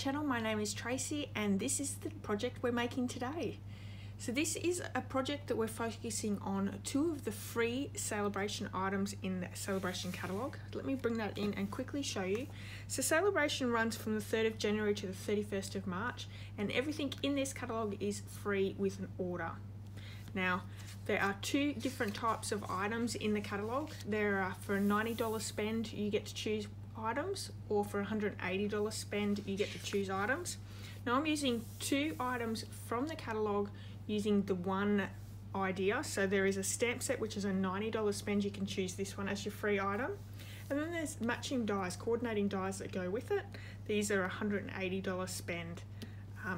channel. My name is Tracy and this is the project we're making today. So this is a project that we're focusing on two of the free A Bration items in the A Bration catalogue. Let me bring that in and quickly show you. So A Bration runs from the 3rd of January to the 31st of March and everything in this catalogue is free with an order. Now, there are two different types of items in the catalogue. There are for a $90 spend, you get to choose items, or for a $180 spend, you get to choose items. Now I'm using two items from the catalogue using the one idea. So there is a stamp set, which is a $90 spend. You can choose this one as your free item. And then there's matching dies, coordinating dies that go with it. These are a $180 spend.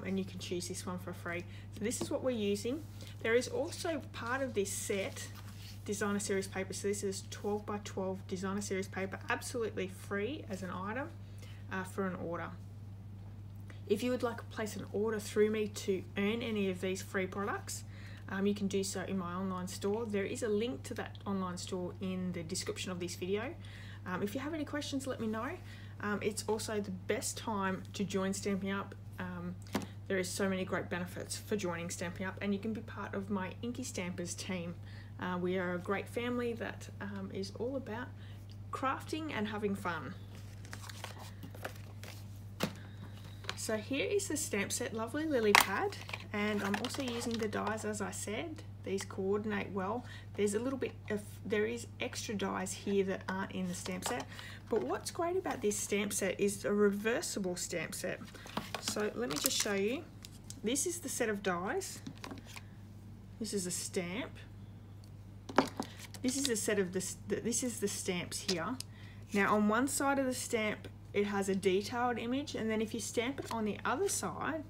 And you can choose this one for free. So this is what we're using. There is also part of this set designer series paper. So this is 12 by 12 designer series paper, absolutely free as an item for an order. If you would like to place an order through me to earn any of these free products, you can do so in my online store. There is a link to that online store in the description of this video. If you have any questions, let me know. It's also the best time to join Stampin' Up. There is so many great benefits for joining Stampin' Up, and you can be part of my Inky Stampers team. We are a great family that is all about crafting and having fun. So here is the stamp set, lovely lily pad, and I'm also using the dies as I said. These coordinate well. There's a little bit of, there is extra dies here that aren't in the stamp set, but what's great about this stamp set is a reversible stamp set. So let me just show you. This is the set of dies. This is a stamp. This is a set of this is the stamps here. Now on one side of the stamp it has a detailed image, and then if you stamp it on the other side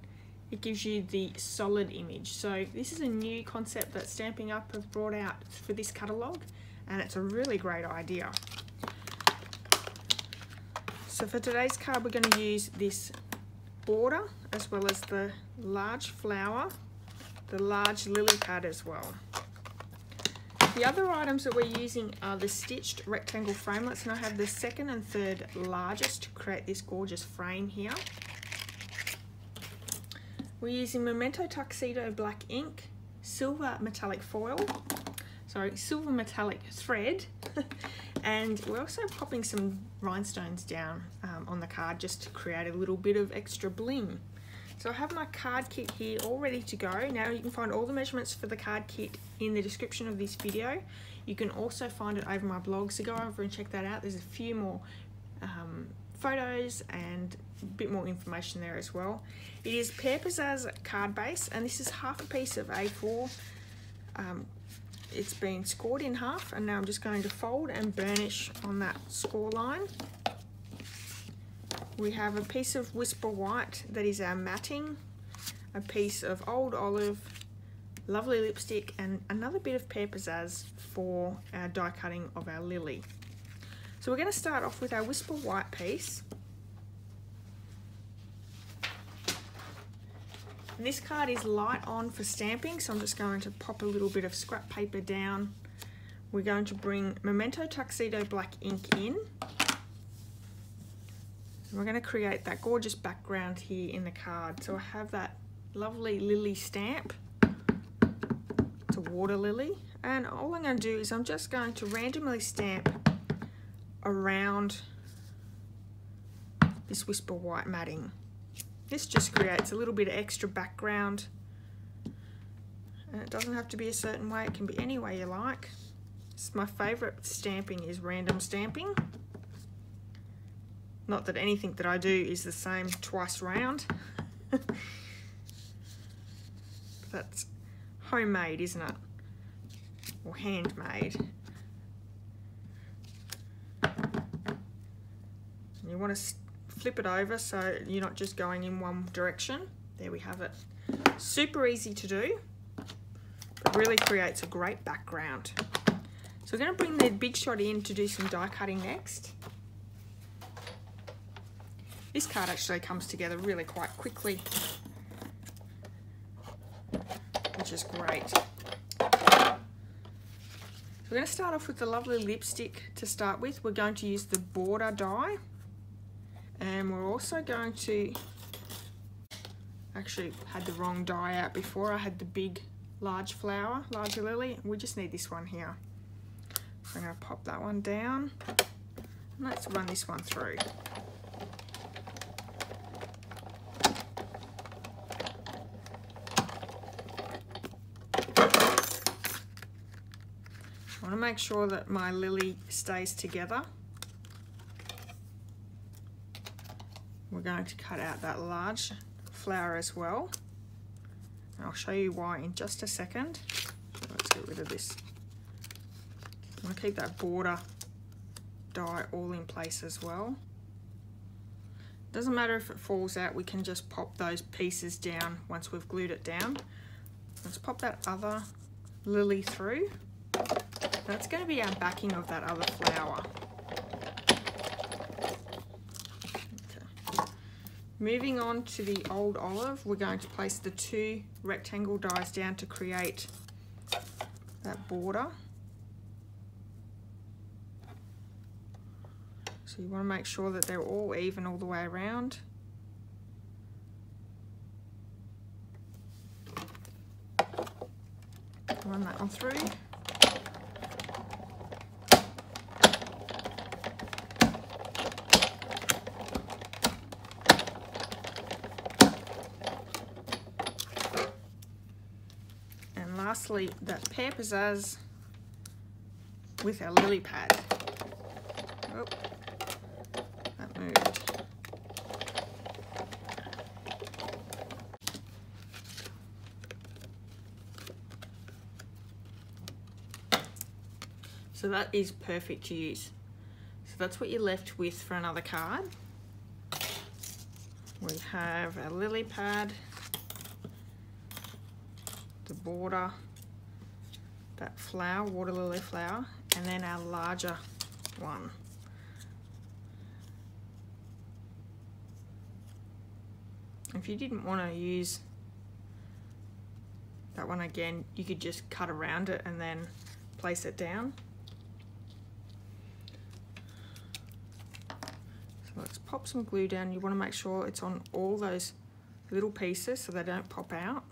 it gives you the solid image. So this is a new concept that Stampin' Up have brought out for this catalogue, and it's a really great idea. So for today's card we're going to use this border as well as the large flower, the large lily pad as well. The other items that we're using are the stitched rectangle framelets, and I have the second and third largest to create this gorgeous frame here. We're using Memento Tuxedo black ink, silver metallic thread, and we're also popping some rhinestones down on the card just to create a little bit of extra bling. So I have my card kit here all ready to go. Now you can find all the measurements for the card kit in the description of this video. You can also find it over my blog, so go over and check that out. There's a few more photos and a bit more information there as well. It is Pear Pizzazz card base, and this is half a piece of A4. It's been scored in half, and now I'm just going to fold and burnish on that score line. We have a piece of Whisper White that is our matting, a piece of Old Olive, lovely lipstick, and another bit of Pear Pizzazz for our die cutting of our lily. So we're going to start off with our Whisper White piece. And this card is light on for stamping, so I'm just going to pop a little bit of scrap paper down. We're going to bring Memento Tuxedo black ink in. We're going to create that gorgeous background here in the card. So I have that lovely lily stamp. It's a water lily. And all I'm going to do is I'm just going to randomly stamp around this Whisper White matting. This just creates a little bit of extra background. And it doesn't have to be a certain way. It can be any way you like. My favourite stamping is random stamping. Not that anything that I do is the same twice round. That's homemade, isn't it? Or handmade. And you want to flip it over so you're not just going in one direction. There we have it. Super easy to do, but really creates a great background. So we're going to bring the Big Shot in to do some die cutting next. This card actually comes together really quite quickly, which is great. So we're going to start off with the lovely lipstick to start with. We're going to use the border die, and we're also going to Actually had the wrong die out before. I had the big larger lily. We just need this one here. So I'm going to pop that one down. And let's run this one through. I want to make sure that my lily stays together. We're going to cut out that large flower as well. And I'll show you why in just a second. So let's get rid of this. I want to keep that border die all in place as well. Doesn't matter if it falls out, we can just pop those pieces down once we've glued it down. Let's pop that other lily through. That's going to be our backing of that other flower. Okay. Moving on to the old olive, we're going to place the 2 rectangle dies down to create that border. So you want to make sure that they're all even all the way around. Run that one through. And lastly, that pear pizzazz with our lily pad. Oh. Moved. So that is perfect to use. So that's what you're left with for another card. We have a lily pad, the border, that flower, water lily flower, and then our larger one. If you didn't want to use that one again, you could just cut around it and then place it down. So let's pop some glue down. You want to make sure it's on all those little pieces so they don't pop out.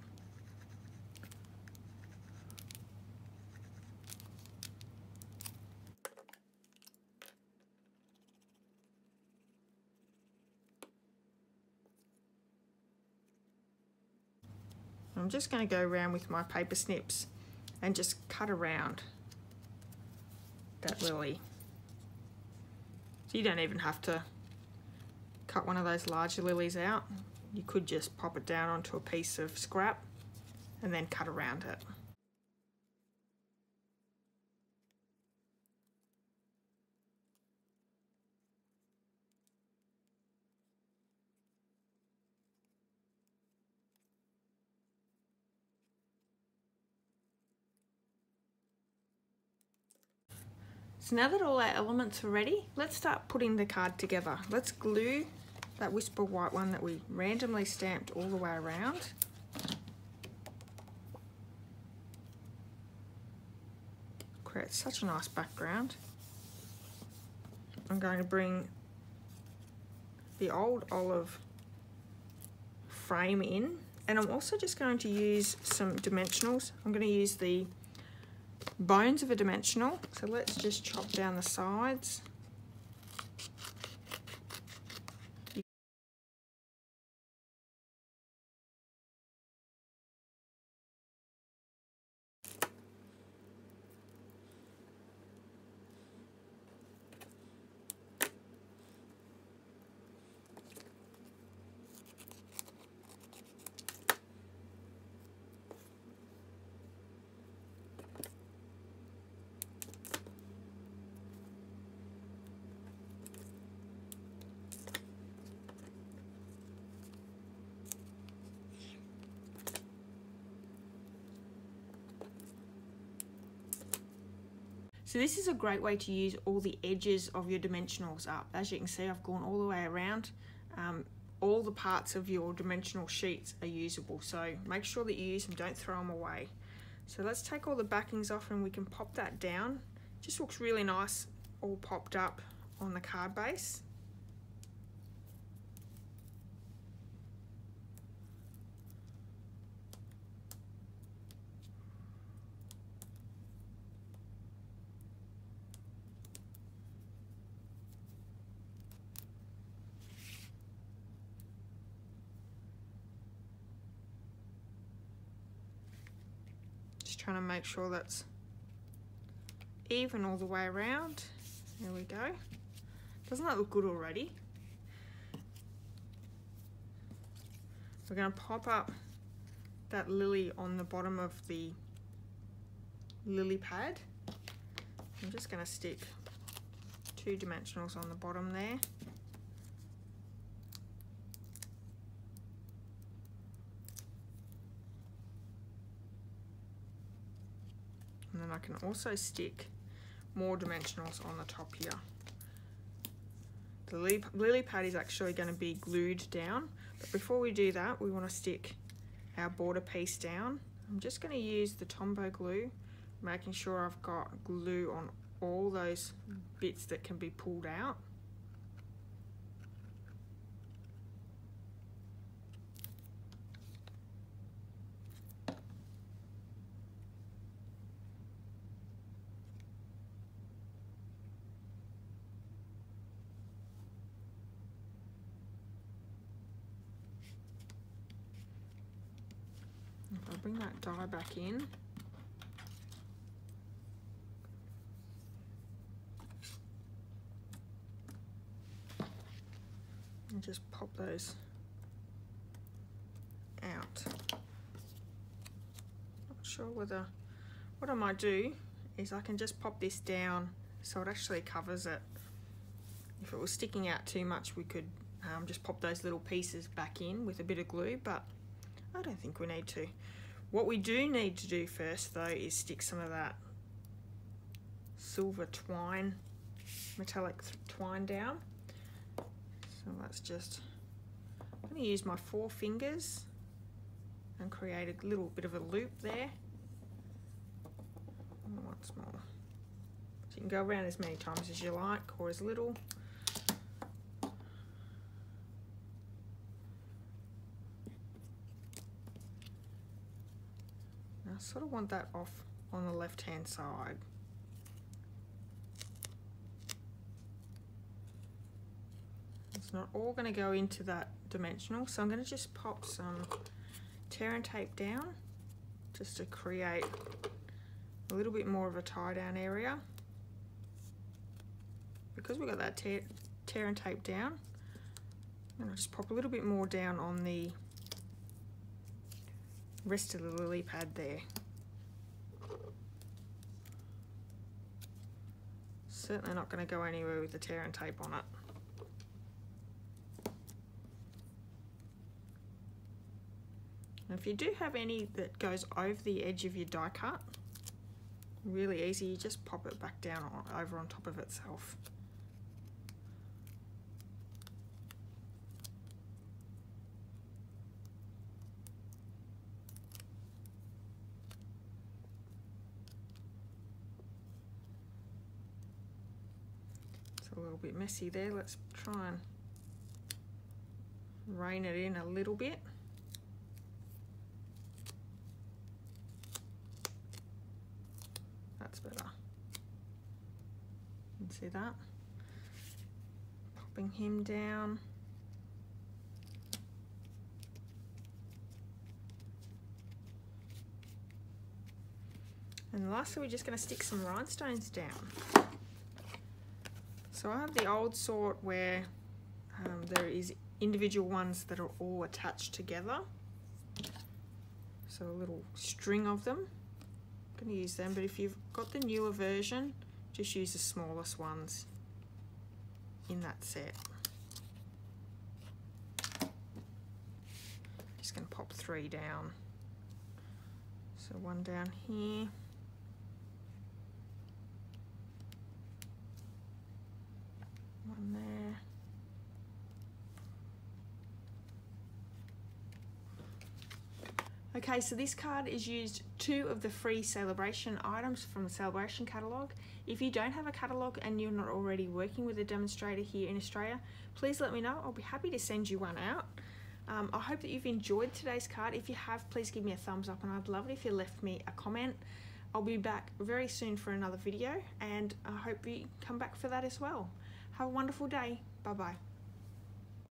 I'm just going to go around with my paper snips and just cut around that lily. So you don't even have to cut one of those larger lilies out. You could just pop it down onto a piece of scrap and then cut around it. So now that all our elements are ready, let's start putting the card together. Let's glue that Whisper White one that we randomly stamped all the way around. Creates such a nice background. I'm going to bring the old olive frame in, and I'm also just going to use some dimensionals. I'm going to use the bones of a dimensional, so let's just chop down the sides. So this is a great way to use all the edges of your dimensionals up. As you can see, I've gone all the way around. All the parts of your dimensional sheets are usable, so make sure that you use them, don't throw them away. So let's take all the backings off and we can pop that down. Just looks really nice, all popped up on the card base. trying to make sure that's even all the way around. There we go. Doesn't that look good already? We're going to pop up that lily on the bottom of the lily pad. I'm just going to stick 2 dimensionals on the bottom there. And then I can also stick more dimensionals on the top here. The lily pad is actually going to be glued down, but before we do that, we want to stick our border piece down. I'm just going to use the Tombow glue, making sure I've got glue on all those bits that can be pulled out. If I bring that die back in, and just pop those out. Not sure whether, what I might do is I can just pop this down so it actually covers it. If it was sticking out too much, we could just pop those little pieces back in with a bit of glue, but I don't think we need to. What we do need to do first though is stick some of that silver twine, metallic twine down. So let's just, I'm going to use my 4 fingers and create a little bit of a loop there. Once more. So you can go around as many times as you like, or as little. I sort of want that off on the left hand side. It's not all going to go into that dimensional, so I'm going to just pop some tear and tape down just to create a little bit more of a tie down area. Because we've got that tear and tape down, I'm going to just pop a little bit more down on the rest of the lily pad there. Certainly not going to go anywhere with the tear and tape on it. And if you do have any that goes over the edge of your die cut, really easy, you just pop it back down over on top of itself. A little bit messy there. Let's try and rein it in a little bit. That's better. You can see that. Popping him down. And lastly, we're just going to stick some rhinestones down. So I have the old sort where there is individual ones that are all attached together. So a little string of them. I'm going to use them, but if you've got the newer version, just use the smallest ones in that set. Just going to pop 3 down. So 1 down here. One there. Okay, so this card is used 2 of the free celebration items from the celebration catalogue. If you don't have a catalogue and you're not already working with a demonstrator here in Australia, please let me know. I'll be happy to send you one out. I hope that you've enjoyed today's card. If you have, please give me a thumbs up, and I'd love it if you left me a comment. I'll be back very soon for another video, and I hope you come back for that as well. Have a wonderful day. Bye bye.